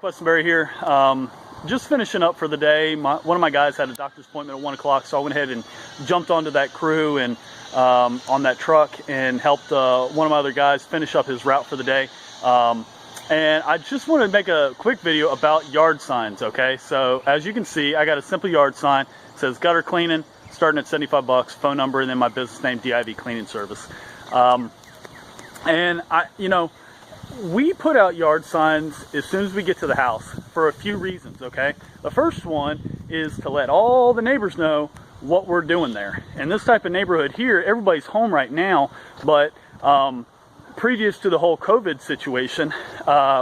Questenberry here. Just finishing up for the day. One of my guys had a doctor's appointment at 1 o'clock, so I went ahead and jumped onto that crew and on that truck and helped one of my other guys finish up his route for the day. And I just wanted to make a quick video about yard signs, okay? So as you can see, I got a simple yard sign. It says gutter cleaning, starting at 75 bucks, phone number, and then my business name, DIV Cleaning Service. And we put out yard signs as soon as we get to the house for a few reasons, okay? The first one is to let all the neighbors know what we're doing there. In this type of neighborhood here, everybody's home right now, but previous to the whole COVID situation,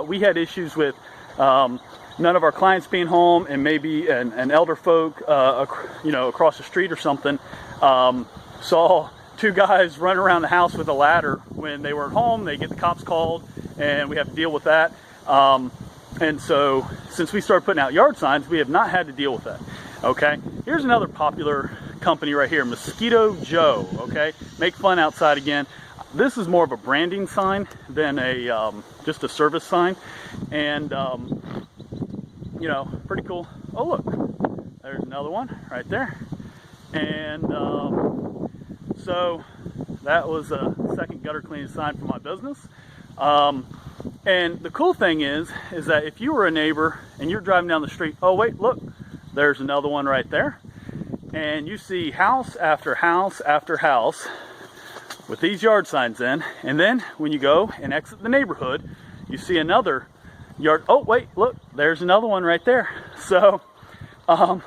we had issues with none of our clients being home, and maybe an elder folk, across the street or something, saw two guys running around the house with a ladder when they weren't home. They get the cops called, and we have to deal with that. And so since we started putting out yard signs, we have not had to deal with that. Okay, here's another popular company right here, Mosquito Joe. Okay, make fun outside again. This is more of a branding sign than a just a service sign, and pretty cool. Oh look, there's another one right there. And so that was a second gutter cleaning sign for my business. And the cool thing is that if you were a neighbor and you're driving down the street, oh wait, look, there's another one right there. And you see house after house after house with these yard signs in. And then when you go and exit the neighborhood, you see another yard. Oh wait, look, there's another one right there. So, I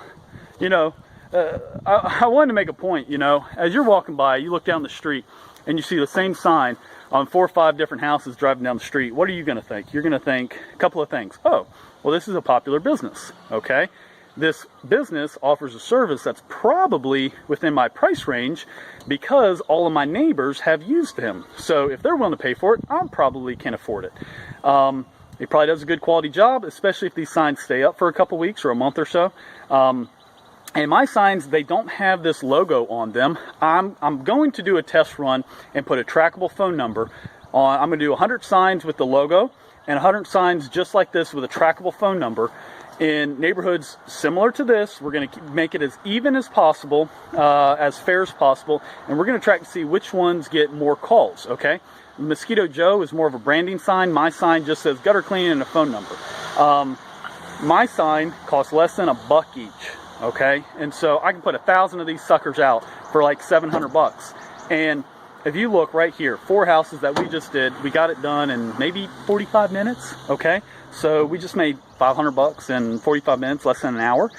wanted to make a point, as you're walking by, you look down the street and you see the same sign on 4 or 5 different houses driving down the street. What are you going to think? You're going to think a couple of things. Oh, well, this is a popular business, okay? This business offers a service that's probably within my price range because all of my neighbors have used him. So if they're willing to pay for it, I probably can afford it. He probably does a good quality job, especially if these signs stay up for a couple weeks or a month or so. And my signs, they don't have this logo on them. I'm going to do a test run and put a trackable phone number on. I'm going to do 100 signs with the logo and 100 signs just like this with a trackable phone number in neighborhoods similar to this. We're going to make it as even as possible, as fair as possible, and we're going to track to see which ones get more calls, okay? Mosquito Joe is more of a branding sign. My sign just says gutter cleaning and a phone number. My sign costs less than $1 each. Okay, and so I can put 1,000 of these suckers out for like 700 bucks. And if you look right here, 4 houses that we just did, we got it done in maybe 45 minutes. Okay, so we just made 500 bucks in 45 minutes, less than an hour.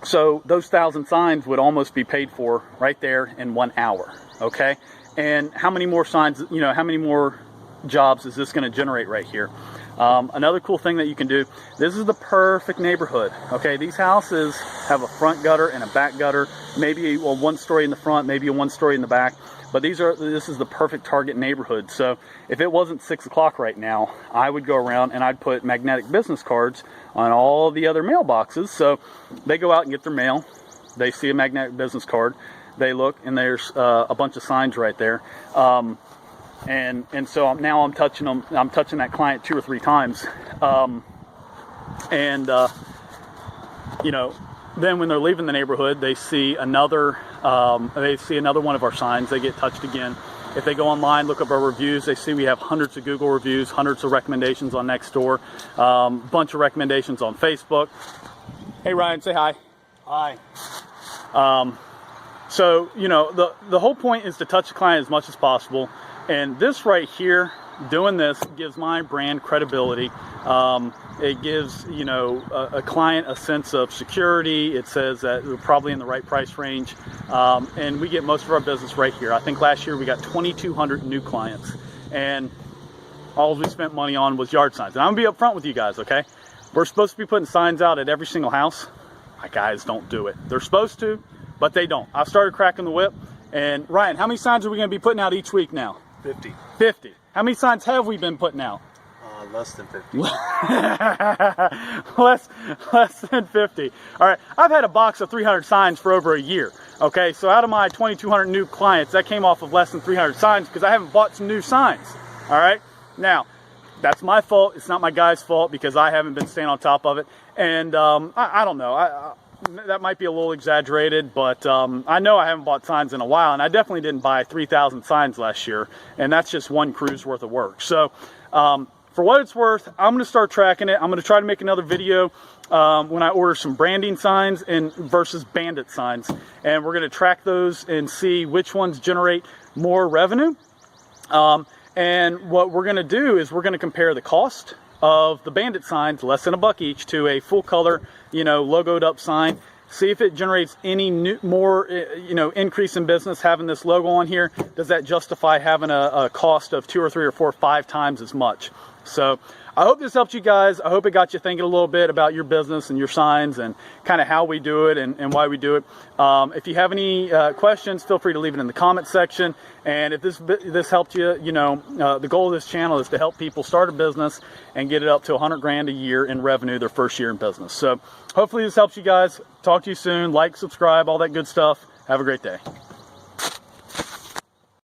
So those 1,000 signs would almost be paid for right there in 1 hour. Okay, and how many more signs? How many more jobs is this going to generate right here? Another cool thing that you can do, this is the perfect neighborhood. Okay, these houses have a front gutter and a back gutter, maybe a 1-story in the front, maybe a 1-story in the back, but this is the perfect target neighborhood. So if it wasn't 6 o'clock right now, I would go around and I'd put magnetic business cards on all the other mailboxes. So they go out and get their mail, they see a magnetic business card, they look, and there's a bunch of signs right there. And so now I'm touching them. I'm touching that client 2 or 3 times, then when they're leaving the neighborhood, they see another one of our signs. They get touched again. If they go online, look up our reviews, they see we have hundreds of Google reviews, hundreds of recommendations on Nextdoor, bunch of recommendations on Facebook. Hey Ryan, say hi. Hi. So the whole point is to touch the client as much as possible. And this right here, doing this gives my brand credibility. It gives, a client a sense of security. It says that we're probably in the right price range. And we get most of our business right here. I think last year we got 2,200 new clients. And all we spent money on was yard signs. And I'm going to be upfront with you guys, okay? We're supposed to be putting signs out at every single house. My guys don't do it. They're supposed to, but they don't. I've started cracking the whip. And Ryan, how many signs are we going to be putting out each week now? 50. 50. How many signs have we been putting out? Less than 50. less than 50. All right. I've had a box of 300 signs for over a year. Okay. So out of my 2,200 new clients, that came off of less than 300 signs because I haven't bought some new signs. All right. Now, That's my fault. It's not my guy's fault because I haven't been staying on top of it. And I don't know. That might be a little exaggerated, but I know I haven't bought signs in a while, and I definitely didn't buy 3,000 signs last year, and that's just one crew's worth of work. So for what it's worth, I'm going to start tracking it. I'm going to try to make another video when I order some branding signs versus bandit signs, and we're going to track those and see which ones generate more revenue. And what we're going to do is we're going to compare the cost of the bandit signs, less than $1 each, to a full color, logoed up sign. See if it generates any more increase in business having this logo on here. Does that justify having a cost of 2 or 3 or 4 or 5 times as much? So I hope this helped you guys. I hope it got you thinking a little bit about your business and your signs and kind of how we do it and why we do it. If you have any questions, feel free to leave it in the comment section. And if this helped you, the goal of this channel is to help people start a business and get it up to 100 grand a year in revenue their first year in business. So hopefully this helps you guys. Talk to you soon. Like, subscribe, all that good stuff. Have a great day.